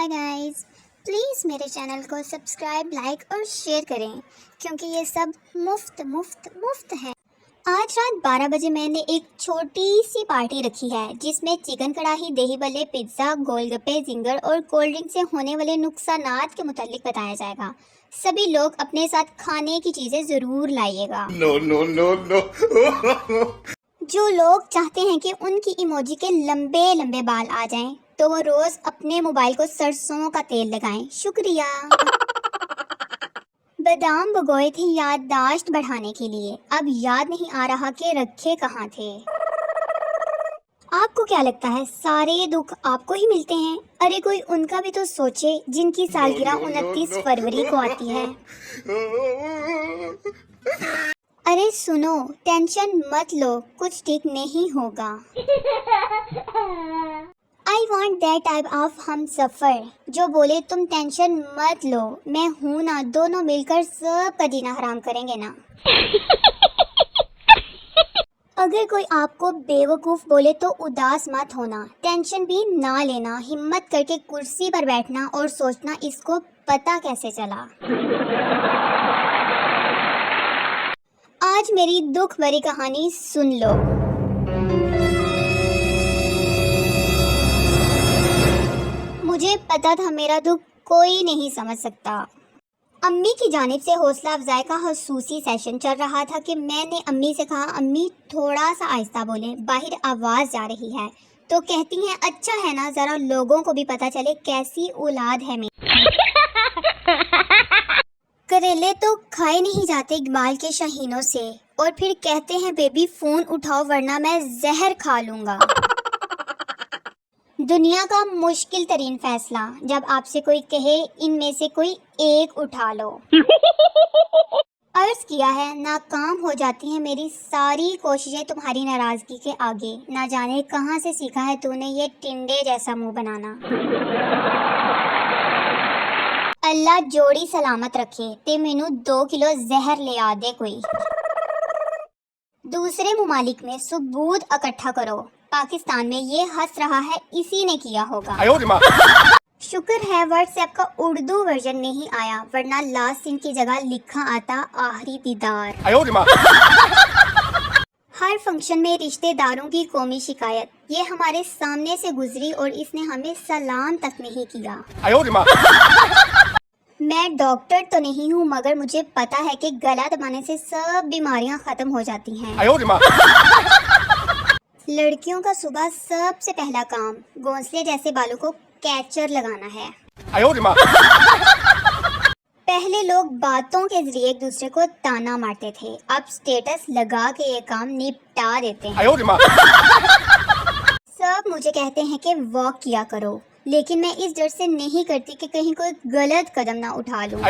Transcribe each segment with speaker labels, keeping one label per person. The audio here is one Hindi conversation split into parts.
Speaker 1: हाय गाइस, प्लीज़ मेरे चैनल को सब्सक्राइब, लाइक और शेयर करें क्योंकि ये सब मुफ्त है। आज रात 12 बजे मैंने एक छोटी सी पार्टी रखी है जिसमें चिकन कढ़ाई, दही बल्ले, पिज्ज़ा, गोलगप्पे, जिंगर और कोल्ड ड्रिंक से होने वाले नुकसानात के मुतालिक बताया जाएगा। सभी लोग अपने साथ खाने की चीज़ें ज़रूर लाइएगा।
Speaker 2: No.
Speaker 1: जो लोग चाहते हैं कि उनकी इमोजी के लंबे लंबे बाल आ जाएं, तो वो रोज अपने मोबाइल को सरसों का तेल लगाएं। शुक्रिया। बादाम भिगोए थे याददाश्त बढ़ाने के लिए, अब याद नहीं आ रहा कि रखे कहाँ थे। आपको क्या लगता है सारे दुख आपको ही मिलते हैं? अरे कोई उनका भी तो सोचे जिनकी सालगिरह 29 फरवरी को आती है। अरे सुनो, टेंशन मत लो, कुछ ठीक नहीं होगा। I want that type of हम सफर जो बोले तुम टेंशन मत लो, मैं हूं ना, दोनों मिलकर सब का जीना हराम करेंगे ना। अगर कोई आपको बेवकूफ बोले तो उदास मत होना, टेंशन भी ना लेना, हिम्मत करके कुर्सी पर बैठना और सोचना इसको पता कैसे चला। आज मेरी दुख भरी कहानी सुन लो। मुझे पता था मेरा दुख कोई नहीं समझ सकता। अम्मी की जानिब से हौसला अफजाई का खसूसी सेशन चल रहा था कि मैंने अम्मी से कहा, अम्मी थोड़ा सा आहिस्ता बोलें, बाहर आवाज़ जा रही है। तो कहती हैं, अच्छा है ना, ज़रा लोगों को भी पता चले कैसी औलाद है मेरी। करेले तो खाए नहीं जाते इकबाल के शाहीनों से, और फिर कहते हैं बेबी फ़ोन उठाओ वरना मैं जहर खा लूँगा। दुनिया का मुश्किल तरीन फैसला जब आपसे कोई कहे इनमें से कोई एक उठा लो। अर्ज किया है, नाकाम हो जाती हैं मेरी सारी कोशिशें तुम्हारी नाराज़गी के आगे। ना जाने कहाँ से सीखा है तूने ये टिंडे जैसा मुंह बनाना। अल्लाह जोड़ी सलामत रखे ते मैनू 2 किलो जहर ले आ दे कोई। दूसरे मुमालिक में सबूत इकट्ठा करो, पाकिस्तान में ये हंस रहा है इसी ने किया होगा। शुक्र है व्हाट्सएप का उर्दू वर्जन नहीं आया, वरना लास्ट सीन की जगह लिखा आता आखिरी दीदार। हर फंक्शन में रिश्तेदारों की कौमी शिकायत, ये हमारे सामने से गुजरी और इसने हमें सलाम तक नहीं किया। मैं डॉक्टर तो नहीं हूँ, मगर मुझे पता है कि गला दबाने से सब बीमारियाँ खत्म हो जाती हैं। लड़कियों का सुबह सबसे पहला काम घोंसले जैसे बालों को कैचर लगाना है। पहले लोग बातों के जरिए एक दूसरे को ताना मारते थे, अब स्टेटस लगा के ये काम निपटा देते हैं। सब मुझे कहते हैं कि वॉक किया करो, लेकिन मैं इस डर से नहीं करती कि कहीं कोई गलत कदम ना उठा लूं।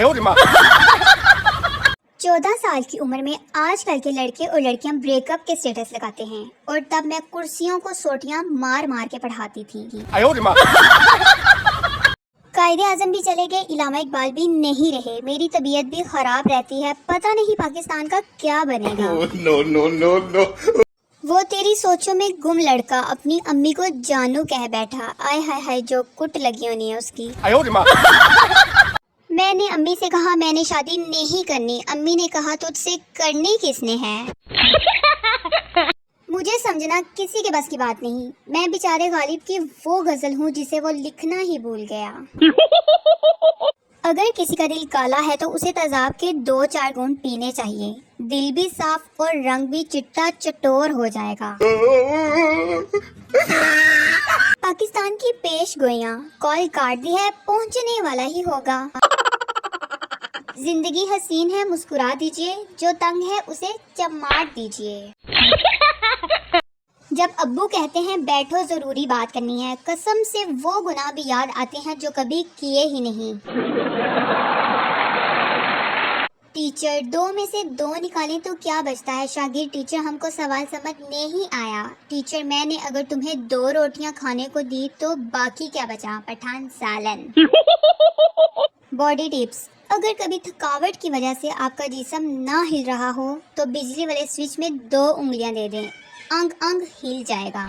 Speaker 1: 14 साल की उम्र में आजकल के लड़के और लड़कियां ब्रेकअप के स्टेटस लगाते हैं, और तब मैं कुर्सियों को सोटियां मार मार के पढ़ाती थी। कायदे आजम भी चले गए, इलामा इकबाल भी नहीं रहे, मेरी तबीयत भी खराब रहती है, पता नहीं पाकिस्तान का क्या बनेगा।
Speaker 2: No.
Speaker 1: वो तेरी सोचों में गुम लड़का अपनी अम्मी को जानू कह बैठा, आय हाय हाय जो कुट लगी होनी है उसकी। मैंने अम्मी से कहा मैंने शादी नहीं करनी, अम्मी ने कहा तुझसे करनी किसने है। मुझे समझना किसी के बस की बात नहीं, मैं बेचारे गालिब की वो गजल हूँ जिसे वो लिखना ही भूल गया। अगर किसी का दिल काला है तो उसे तेजाब के 2-4 घूंट पीने चाहिए, दिल भी साफ और रंग भी चिट्टा चटोर हो जाएगा। पाकिस्तान की पेश गोइयां, कॉल काट दी है, पहुंचने वाला ही होगा। जिंदगी हसीन है, मुस्कुरा दीजिए, जो तंग है उसे चमाट दीजिए। जब अब्बू कहते हैं बैठो जरूरी बात करनी है, कसम से वो गुनाह भी याद आते हैं जो कभी किए ही नहीं। टीचर 2 में से 2 निकालें तो क्या बचता है, शागिर्द टीचर हमको सवाल समझ नहीं आया। टीचर मैंने अगर तुम्हें 2 रोटियां खाने को दी तो बाकी क्या बचा, पठान सालन। बॉडी टिप्स, अगर कभी थकावट की वजह से आपका जिस्म ना हिल रहा हो तो बिजली वाले स्विच में 2 उंगलियां दे दें, अंग अंग हिल जाएगा।